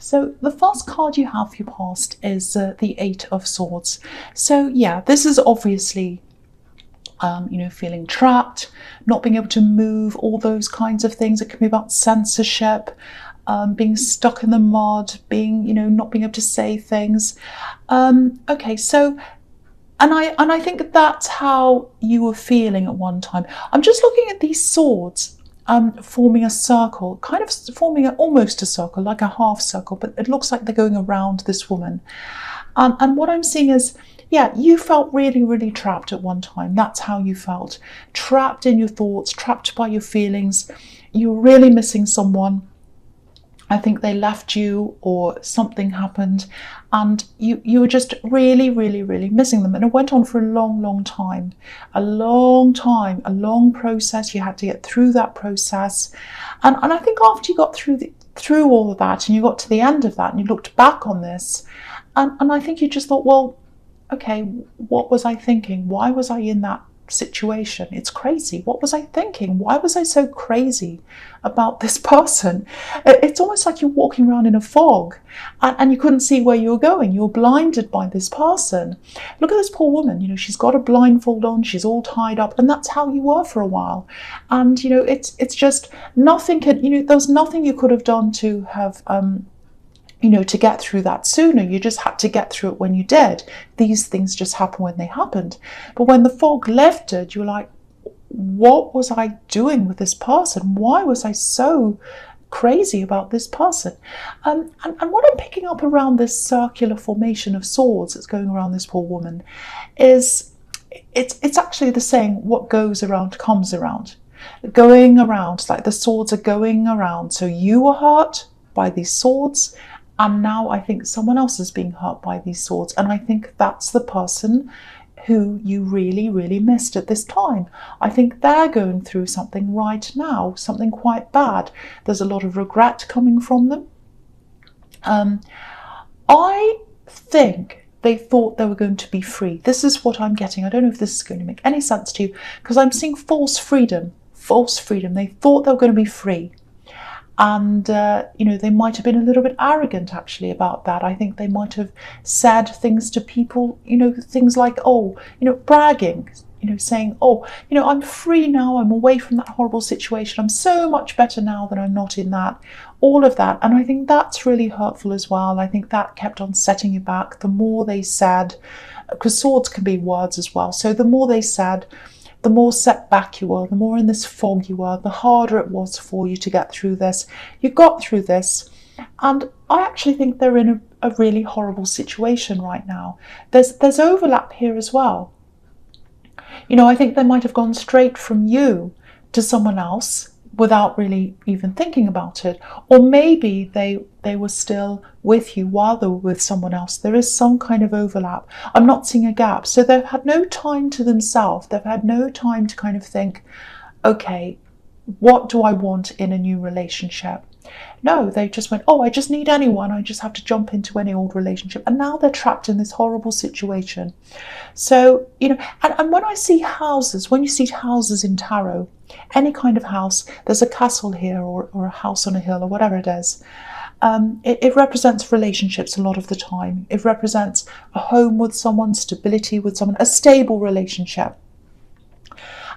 So the first card you have for your past is the Eight of Swords. So yeah, this is obviously, feeling trapped, not being able to move, all those kinds of things. It can be about censorship, being stuck in the mud, being, not being able to say things. Okay, so, and I think that's how you were feeling at one time. I'm just looking at these swords. Forming a circle, kind of forming almost a circle, like a half circle, but it looks like they're going around this woman. And what I'm seeing is, yeah, you felt really, really trapped at one time. That's how you felt. Trapped in your thoughts, trapped by your feelings. You were really missing someone. I think they left you or something happened, and you were just really, really, really missing them. And it went on for a long, long time. A long time, a long process. You had to get through that process. And I think after you got through all of that and you got to the end of that and you looked back on this, and I think you just thought, well, okay, what was I thinking? Why was I in that situation? It's crazy. What was I thinking? Why was I so crazy about this person? It's almost like you're walking around in a fog and you couldn't see where you were going. You were blinded by this person. Look at this poor woman. She's got a blindfold on, she's all tied up, and that's how you were for a while. And it's just nothing there was nothing you could have done to have to get through that sooner. You just had to get through it when you did. These things just happen when they happened. But when the fog lifted, you were like, what was I doing with this person? Why was I so crazy about this person? And what I'm picking up around this circular formation of swords that's going around this poor woman is it's actually the saying, what goes around comes around. Going around, like the swords are going around. So you were hurt by these swords, and now I think someone else is being hurt by these swords. And I think that's the person who you really, really missed at this time. I think they're going through something right now, something quite bad. There's a lot of regret coming from them. I think they thought they were going to be free. This is what I'm getting. I don't know if this is going to make any sense to you, because I'm seeing false freedom. False freedom. They thought they were going to be free. And, they might have been a little bit arrogant, actually, about that. I think they might have said things to people, things like, bragging, saying, I'm free now. I'm away from that horrible situation. I'm so much better now that I'm not in that. All of that. And I think that's really hurtful as well. I think that kept on setting you back. The more they said, because swords can be words as well. So the more they said, the more set back you were, the more in this fog you were, the harder it was for you to get through this. You got through this, and I actually think they're in a really horrible situation right now. There's overlap here as well. I think they might have gone straight from you to someone else without really even thinking about it. Or maybe they were still with you while they were with someone else. There is some kind of overlap. I'm not seeing a gap. So they've had no time to themselves. They've had no time to kind of think, okay, what do I want in a new relationship? No, they just went, I just need anyone. I just have to jump into any old relationship. And now they're trapped in this horrible situation. So, and when I see houses, when you see houses in tarot, any kind of house, there's a castle here or a house on a hill or whatever it is. It represents relationships a lot of the time. It represents a home with someone, stability with someone, a stable relationship.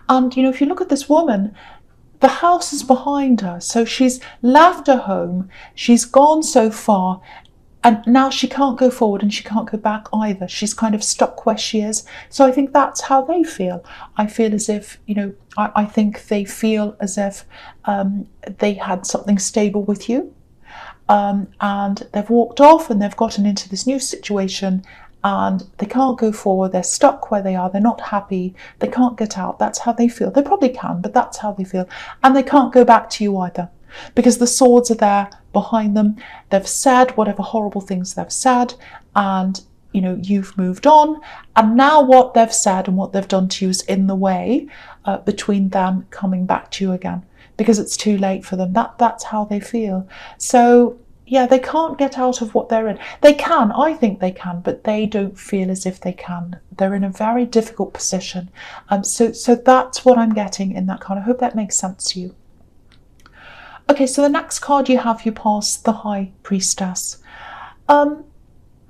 And, if you look at this woman, the house is behind her. So she's left her home. She's gone so far. And now she can't go forward and she can't go back either. She's kind of stuck where she is. So I think that's how they feel. I feel as if, I think they feel as if they had something stable with you. And they've walked off and they've gotten into this new situation and they can't go forward. They're stuck where they are. They're not happy. They can't get out. That's how they feel. They probably can, but that's how they feel. And they can't go back to you either, because the swords are there behind them. They've said whatever horrible things they've said, and you've moved on, and now what they've said and what they've done to you is in the way between them coming back to you again, because it's too late for them. That's how they feel. So yeah, they can't get out of what they're in. They can, I think they can, but they don't feel as if they can. They're in a very difficult position. So that's what I'm getting in that card. I hope that makes sense to you. Okay, so the next card you have, you pass the High Priestess.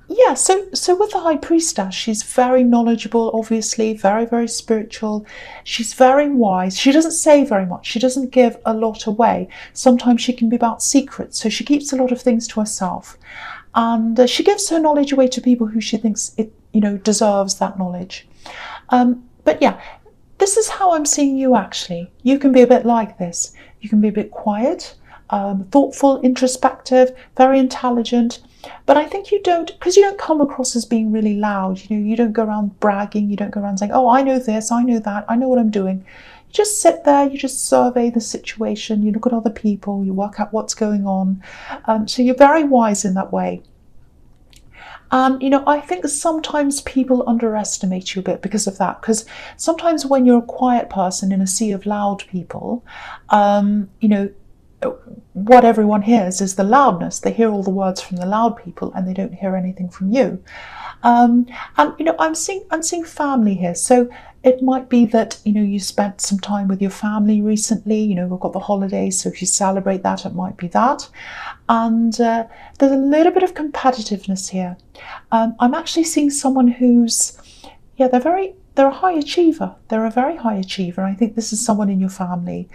Yeah, so with the High Priestess, she's very knowledgeable, obviously, very, very spiritual. She's very wise. She doesn't say very much. She doesn't give a lot away. Sometimes she can be about secrets, so she keeps a lot of things to herself. And she gives her knowledge away to people who she thinks it, deserves that knowledge. But yeah, this is how I'm seeing you actually. You can be a bit like this. You can be a bit quiet, thoughtful, introspective, very intelligent. But I think you don't, because you don't come across as being really loud. You don't go around bragging. You don't go around saying, oh, I know this, I know that, I know what I'm doing. You just sit there, you just survey the situation, you look at other people, you work out what's going on. So you're very wise in that way. And, I think sometimes people underestimate you a bit because of that. Because sometimes when you're a quiet person in a sea of loud people, what everyone hears is the loudness. They hear all the words from the loud people and they don't hear anything from you. And I'm seeing family here. So it might be that you spent some time with your family recently. We've got the holidays, so if you celebrate that, it might be that. And there's a little bit of competitiveness here. I'm actually seeing someone who's, they're a high achiever. They're a very high achiever. I think this is someone in your family.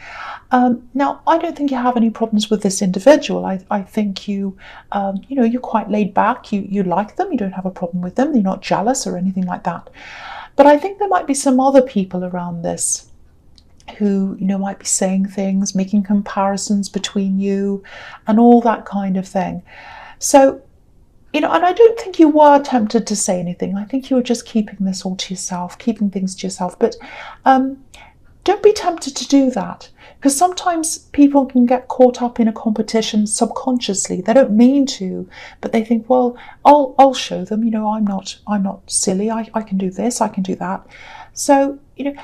Now, I don't think you have any problems with this individual. I think you're quite laid back. You like them. You don't have a problem with them. You're not jealous or anything like that. But I think there might be some other people around this who, might be saying things, making comparisons between you and all that kind of thing. So, and I don't think you were tempted to say anything. I think you were just keeping this all to yourself, keeping things to yourself. But don't be tempted to do that, because sometimes people can get caught up in a competition subconsciously. They don't mean to, but they think, well, I'll show them. I'm not silly. I can do this. I can do that. So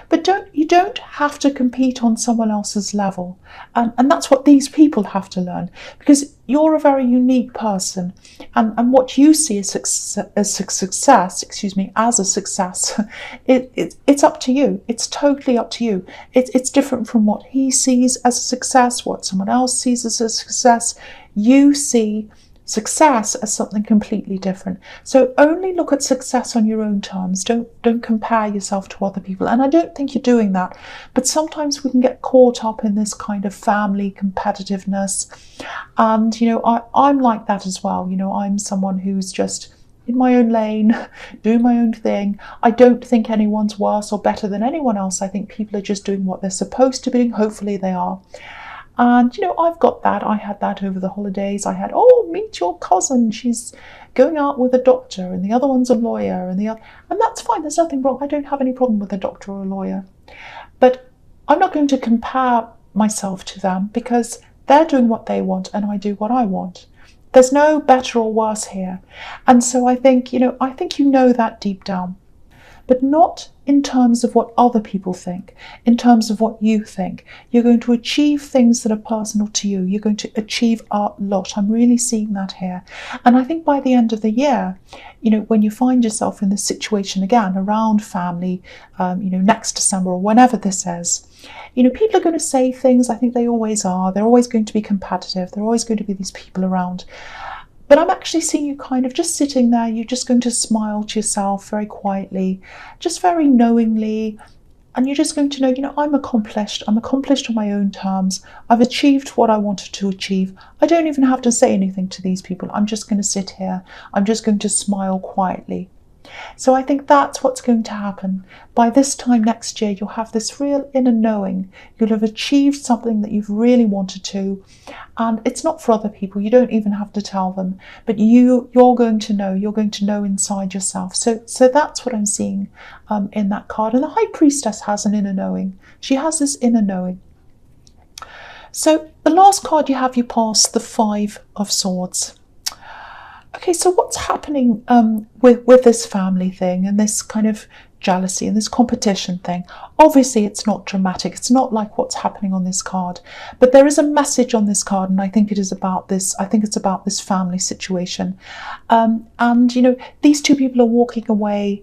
but you don't have to compete on someone else's level, and that's what these people have to learn, because you're a very unique person, and what you see as a success, it's up to you. It's totally up to you. It's different from what he sees as a success, what someone else sees as a success. You see success as something completely different. So only look at success on your own terms. Don't compare yourself to other people. And I don't think you're doing that. But sometimes we can get caught up in this kind of family competitiveness. And, I'm like that as well. I'm someone who's just in my own lane, doing my own thing. I don't think anyone's worse or better than anyone else. I think people are just doing what they're supposed to be doing. Hopefully they are. And, I've got that. I had that over the holidays. I had, meet your cousin. She's going out with a doctor, and the other one's a lawyer, and that's fine. There's nothing wrong. I don't have any problem with a doctor or a lawyer. But I'm not going to compare myself to them, because they're doing what they want and I do what I want. There's no better or worse here. And so I think, that deep down. But not in terms of what other people think, in terms of what you think. You're going to achieve things that are personal to you. You're going to achieve a lot. I'm really seeing that here. And I think by the end of the year, when you find yourself in this situation again around family, next December or whenever this is, people are going to say things. I think they always are. They're always going to be competitive. There are always going to be these people around. But I'm actually seeing you kind of just sitting there. You're just going to smile to yourself very quietly, just very knowingly. And you're just going to know, I'm accomplished. I'm accomplished on my own terms. I've achieved what I wanted to achieve. I don't even have to say anything to these people. I'm just going to sit here. I'm just going to smile quietly. So I think that's what's going to happen. By this time next year, you'll have this real inner knowing. You'll have achieved something that you've really wanted to. And it's not for other people. You don't even have to tell them. But you're going to know. You're going to know inside yourself. So that's what I'm seeing in that card. And the High Priestess has an inner knowing. She has this inner knowing. So the last card you have, you pass the Five of Swords. Okay, so what's happening with this family thing and this kind of jealousy and this competition thing? Obviously, it's not dramatic. It's not like what's happening on this card. But there is a message on this card, and I think it is about this. I think it's about this family situation. And, these two people are walking away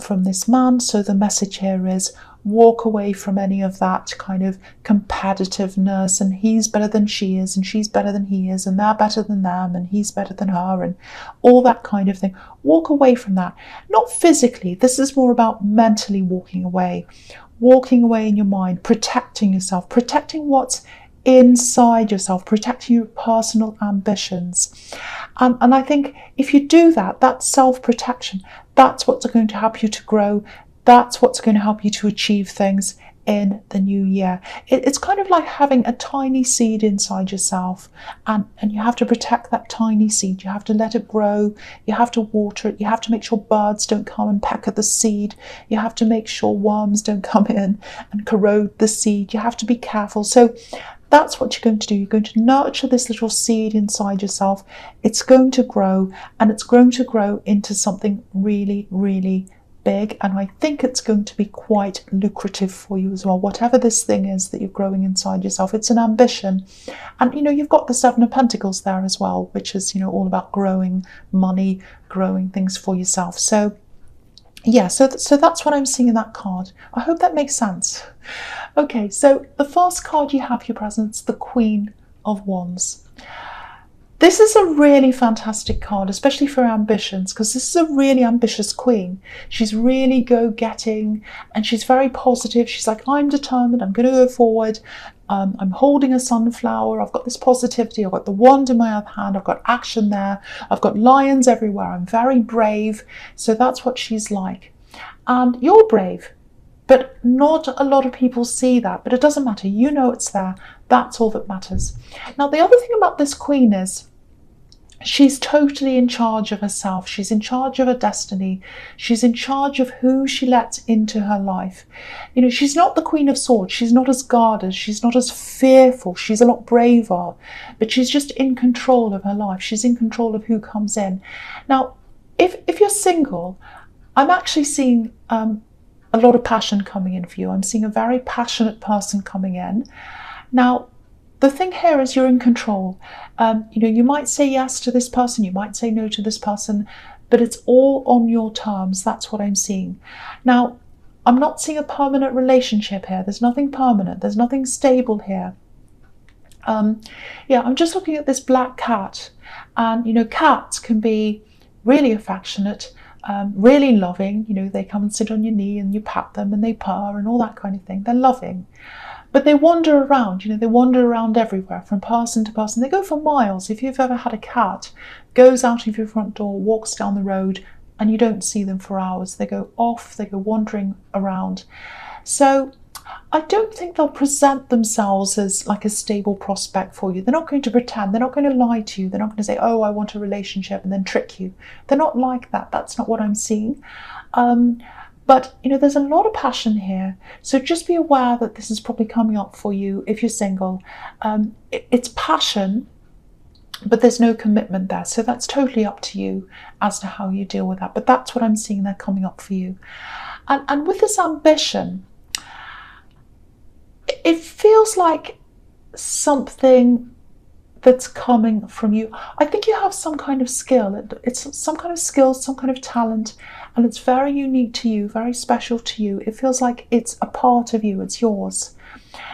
from this man. So the message here is, walk away from any of that kind of competitiveness, and he's better than she is, and she's better than he is, and they're better than them, and he's better than her, and all that kind of thing. Walk away from that. Not physically, this is more about mentally walking away in your mind, protecting yourself, protecting what's inside yourself, protecting your personal ambitions. And I think if you do that, that self-protection, that's what's going to help you to grow. That's what's going to help you to achieve things in the new year. It's kind of like having a tiny seed inside yourself, and you have to protect that tiny seed. You have to let it grow. You have to water it. You have to make sure birds don't come and peck at the seed. You have to make sure worms don't come in and corrode the seed. You have to be careful. So that's what you're going to do. You're going to nurture this little seed inside yourself. It's going to grow, and it's going to grow into something really, really big, and I think it's going to be quite lucrative for you as well. Whatever this thing is that you're growing inside yourself, it's an ambition. And you've got the Seven of Pentacles there as well, which is all about growing money, growing things for yourself. So yeah, so that's what I'm seeing in that card. I hope that makes sense. Okay, so the first card you have, your presents, the Queen of Wands. This is a really fantastic card, especially for ambitions, because this is a really ambitious queen. She's really go-getting, and she's very positive. She's like, I'm determined, I'm going to go forward. I'm holding a sunflower. I've got this positivity. I've got the wand in my other hand. I've got action there. I've got lions everywhere. I'm very brave. So that's what she's like. And you're brave, but not a lot of people see that. But it doesn't matter. It's there. That's all that matters. Now, the other thing about this queen is, she's totally in charge of herself. She's in charge of her destiny. She's in charge of who she lets into her life. She's not the Queen of Swords. She's not as guarded. She's not as fearful. She's a lot braver, but she's just in control of her life. She's in control of who comes in. Now, if you're single, I'm actually seeing a lot of passion coming in for you. I'm seeing a very passionate person coming in. Now, the thing here is you're in control. You might say yes to this person, you might say no to this person, but it's all on your terms. That's what I'm seeing. Now, I'm not seeing a permanent relationship here. There's nothing permanent. There's nothing stable here. I'm just looking at this black cat, and cats can be really affectionate, really loving. They come and sit on your knee and you pat them and they purr and all that kind of thing. They're loving. But they wander around, they wander around everywhere, from person to person. They go for miles. If you've ever had a cat, goes out of your front door, walks down the road, and you don't see them for hours. They go off, they go wandering around. So I don't think they'll present themselves as like a stable prospect for you. They're not going to pretend. They're not going to lie to you. They're not going to say, oh, I want a relationship, and then trick you. They're not like that. That's not what I'm seeing. But, there's a lot of passion here. So just be aware that this is probably coming up for you if you're single. It's passion, but there's no commitment there. So that's totally up to you as to how you deal with that. But that's what I'm seeing there coming up for you. And with this ambition, it feels like something that's coming from you. I think you have some kind of skill. It's some kind of skill, some kind of talent, and it's very unique to you, very special to you. It feels like it's a part of you, it's yours.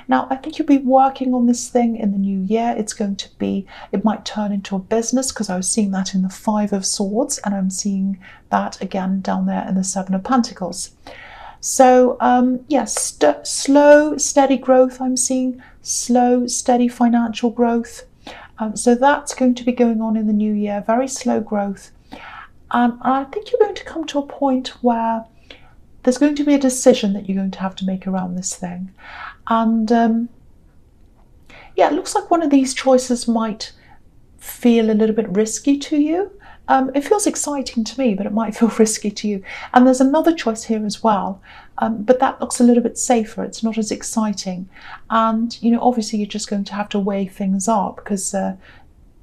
Now, I think you'll be working on this thing in the new year. It might turn into a business, because I was seeing that in the Five of Swords, and I'm seeing that again down there in the Seven of Pentacles. So, slow, steady growth. I'm seeing slow, steady financial growth. So that's going to be going on in the new year, very slow growth. And I think you're going to come to a point where there's going to be a decision that you're going to have to make around this thing. And it looks like one of these choices might feel a little bit risky to you. It feels exciting to me, but it might feel risky to you. And there's another choice here as well, but that looks a little bit safer. It's not as exciting. And, obviously you're just going to have to weigh things up, because,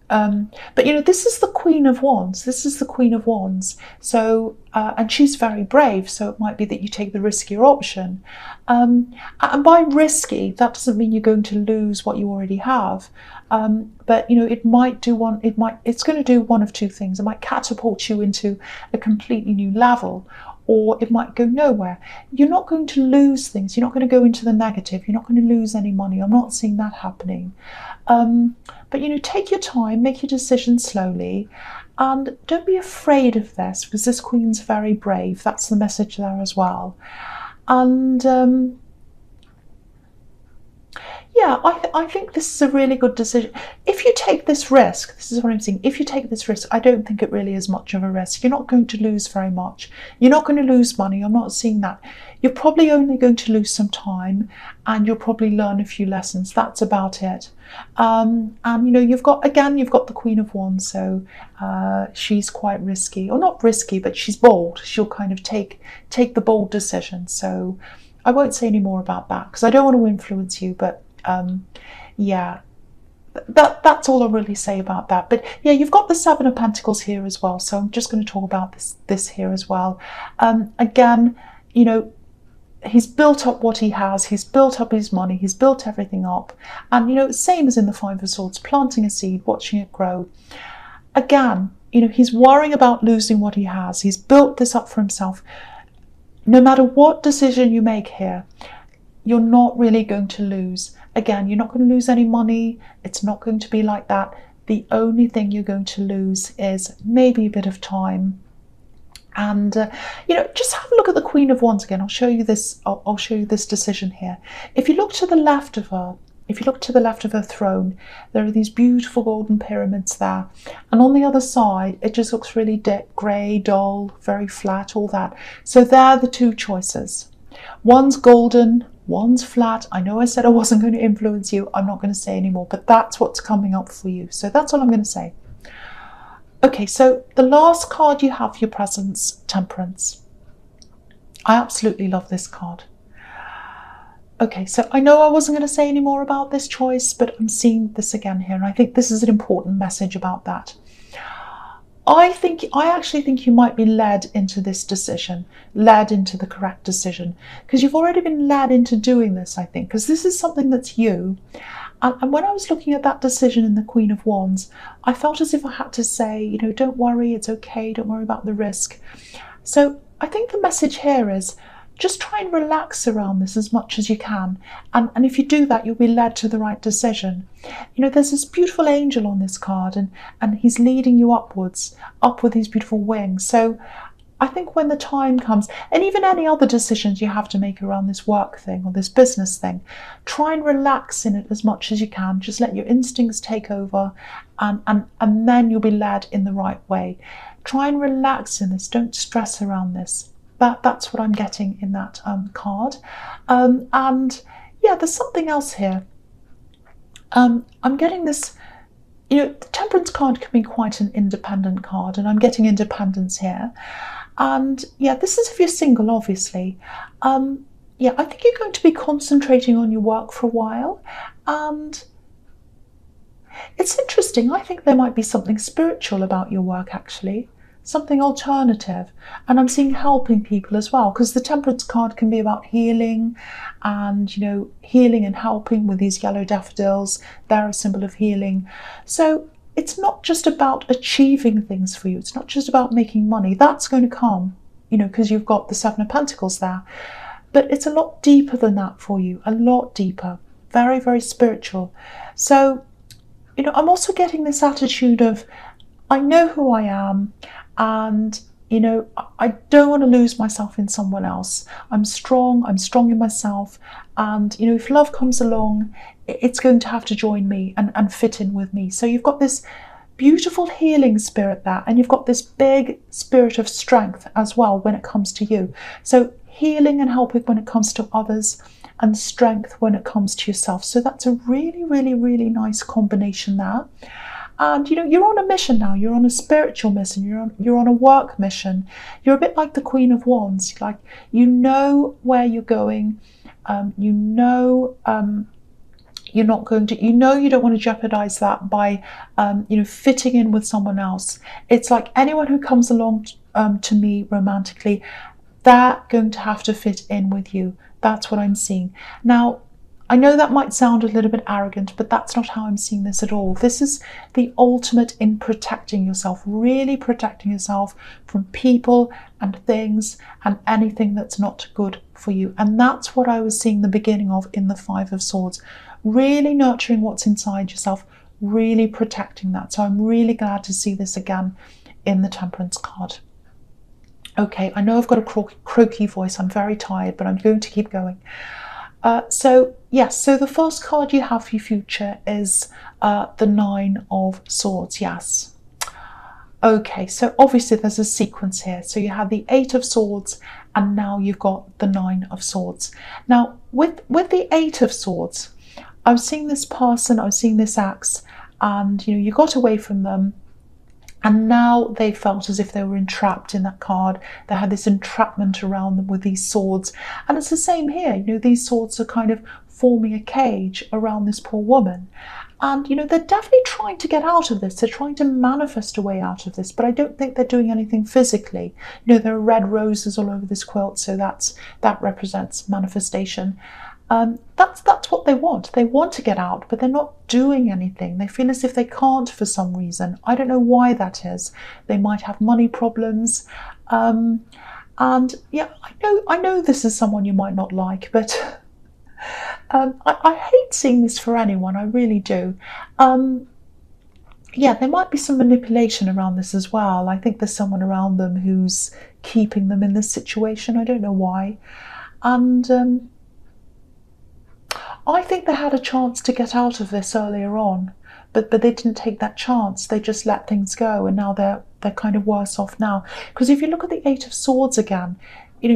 but, this is the Queen of Wands. This is the Queen of Wands. So, and she's very brave. So it might be that you take the riskier option. And by risky, that doesn't mean you're going to lose what you already have. But it's going to do one of two things. It might catapult you into a completely new level, or it might go nowhere. You're not going to lose things. You're not going to go into the negative. You're not going to lose any money. I'm not seeing that happening. But take your time, make your decision slowly, and don't be afraid of this, because this Queen's very brave. That's the message there as well. And yeah, I think this is a really good decision. If you take this risk, this is what I'm saying, if you take this risk, I don't think it really is much of a risk. You're not going to lose very much. You're not going to lose money. I'm not seeing that. You're probably only going to lose some time, and you'll probably learn a few lessons. That's about it. And you've got the Queen of Wands, so she's quite risky, or not risky, but she's bold. She'll kind of take the bold decision. So I won't say any more about that, because I don't want to influence you, but yeah, that's all I'll really say about that. But yeah, you've got the Seven of Pentacles here as well, so I'm just going to talk about this here as well. Again, he's built up what he has. He's built up his money. He's built everything up. And, same as in the Five of Swords, planting a seed, watching it grow. Again, he's worrying about losing what he has. He's built this up for himself. No matter what decision you make here, you're not really going to lose. Again, you're not going to lose any money. It's not going to be like that. The only thing you're going to lose is maybe a bit of time. And just have a look at the Queen of Wands again. I'll show you this. I'll show you this decision here. If you look to the left of her, throne, there are these beautiful golden pyramids there, and on the other side it just looks really grey, dull, very flat, all that. So they're the two choices. One's golden, one's flat. I know I said I wasn't going to influence you. I'm not going to say anymore, but that's what's coming up for you. So that's all I'm going to say. Okay, so the last card you have for your presence, Temperance. I absolutely love this card. Okay, so I know I wasn't going to say any more about this choice, but I'm seeing this again here, and I think this is an important message about that. I actually think you might be led into this decision, led into the correct decision, because you've already been led into doing this, I think, because this is something that's you. And when I was looking at that decision in the Queen of Wands, I felt as if I had to say, don't worry, it's okay, don't worry about the risk. So I think the message here is just try and relax around this as much as you can. And if you do that, you'll be led to the right decision. There's this beautiful angel on this card, and he's leading you upwards, up with these beautiful wings. So I think when the time comes, and even any other decisions you have to make around this work thing or this business thing, try and relax in it as much as you can. Just let your instincts take over, and then you'll be led in the right way. Try and relax in this. Don't stress around this. That's what I'm getting in that card. And yeah, there's something else here. I'm getting this, the Temperance card can be quite an independent card, and I'm getting independence here. And yeah, this is if you're single, obviously. Yeah, I think you're going to be concentrating on your work for a while. And it's interesting. I think there might be something spiritual about your work, actually. Something alternative. And I'm seeing helping people as well, because the Temperance card can be about healing, and healing and helping with these yellow daffodils. They're a symbol of healing. So it's not just about achieving things for you. It's not just about making money. That's going to come, because you've got the Seven of Pentacles there. But it's a lot deeper than that for you, a lot deeper, very, very spiritual. So, I'm also getting this attitude of, I know who I am, and I don't want to lose myself in someone else. I'm strong in myself, and if love comes along, it's going to have to join me and fit in with me. So you've got this beautiful healing spirit there, and you've got this big spirit of strength as well when it comes to you. So healing and helping when it comes to others, and strength when it comes to yourself. So that's a really, really, really nice combination there. And you're on a mission now. You're on a spiritual mission. You're on a work mission. You're a bit like the Queen of Wands. Like, where you're going. You're not going to. You don't want to jeopardize that by fitting in with someone else. It's like anyone who comes along to me romantically, they're going to have to fit in with you. That's what I'm seeing now. I know that might sound a little bit arrogant, but that's not how I'm seeing this at all. This is the ultimate in protecting yourself, really protecting yourself from people and things and anything that's not good for you. And that's what I was seeing the beginning of in the Five of Swords. Really nurturing what's inside yourself, really protecting that. So I'm really glad to see this again in the Temperance card. Okay, I know I've got a croaky voice. I'm very tired, but I'm going to keep going. So the first card you have for your future is the Nine of Swords, yes. Okay, so obviously there's a sequence here. So you have the Eight of Swords and now you've got the Nine of Swords. Now, with the Eight of Swords, I was seeing this person, I was seeing this axe, and you got away from them. And now they felt as if they were entrapped in that card. They had this entrapment around them with these swords. And it's the same here. These swords are kind of forming a cage around this poor woman. And, they're definitely trying to get out of this. They're trying to manifest a way out of this. But I don't think they're doing anything physically. There are red roses all over this quilt. So that represents manifestation. That's what they want. They want to get out, but they're not doing anything. They feel as if they can't for some reason. I don't know why that is. They might have money problems. And yeah, I know this is someone you might not like, but I hate seeing this for anyone. I really do. Yeah, there might be some manipulation around this as well. I think there's someone around them who's keeping them in this situation. I don't know why. And I think they had a chance to get out of this earlier on, but they didn't take that chance. They just let things go, and now they're kind of worse off now. Because if you look at the Eight of Swords again,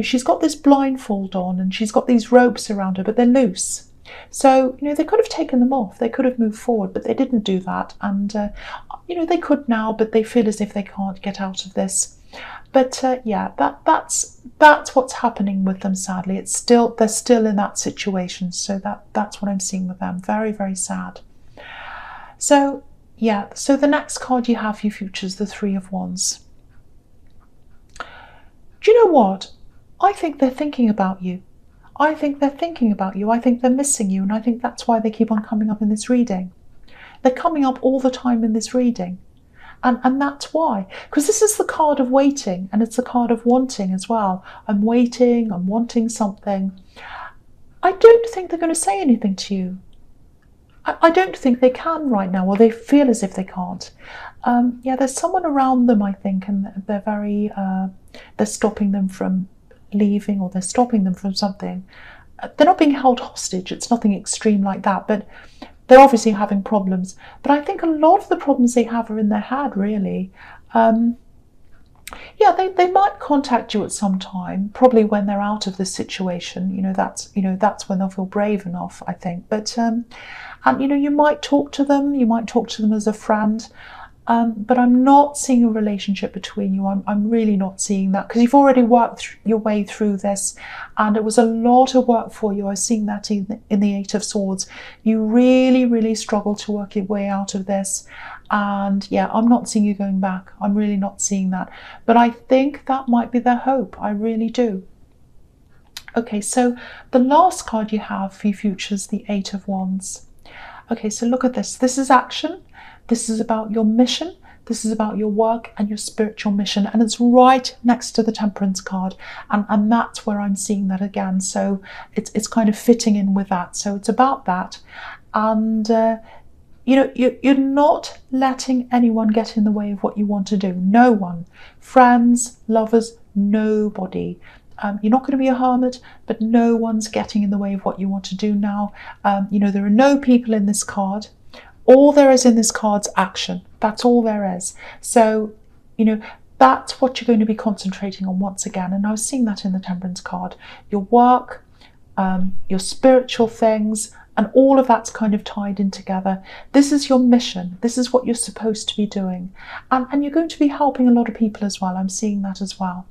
she's got this blindfold on and she's got these ropes around her, but they're loose. So, they could have taken them off. They could have moved forward, but they didn't do that. And, they could now, but they feel as if they can't get out of this. But yeah, that's what's happening with them, sadly. They're still in that situation. So that's what I'm seeing with them. Very, very sad. So yeah, so the next card you have for your future is the Three of Wands. Do you know what? I think they're thinking about you. I think they're thinking about you. I think they're missing you. And I think that's why they keep on coming up in this reading. They're coming up all the time in this reading. And that's why. Because this is the card of waiting, and it's the card of wanting as well. I'm waiting, I'm wanting something. I don't think they're going to say anything to you. I don't think they can right now, or they feel as if they can't. Yeah, there's someone around them, I think, and they're they're stopping them from leaving, or they're stopping them from something. They're not being held hostage. It's nothing extreme like that, but they're obviously having problems. But I think a lot of the problems they have are in their head, really. Yeah, they might contact you at some time, probably when they're out of this situation. That's when they'll feel brave enough, I think. But and you might talk to them. You might talk to them as a friend. But I'm not seeing a relationship between you. I'm really not seeing that, because you've already worked your way through this, and it was a lot of work for you. I was seeing that in the Eight of Swords. You really, really struggled to work your way out of this. And yeah, I'm not seeing you going back. I'm really not seeing that. But I think that might be their hope. I really do. Okay, so the last card you have for your future is the Eight of Wands. Okay, so look at this. This is action. This is about your mission. This is about your work and your spiritual mission. And it's right next to the Temperance card. And that's where I'm seeing that again. So it's kind of fitting in with that. So it's about that. And, you're not letting anyone get in the way of what you want to do. No one. Friends, lovers, nobody. You're not going to be a hermit, but no one's getting in the way of what you want to do now. There are no people in this card. All there is in this card's action. That's all there is. So, that's what you're going to be concentrating on once again. And I was seeing that in the Temperance card. Your work, your spiritual things, and all of that's kind of tied in together. This is your mission. This is what you're supposed to be doing. And you're going to be helping a lot of people as well. I'm seeing that as well.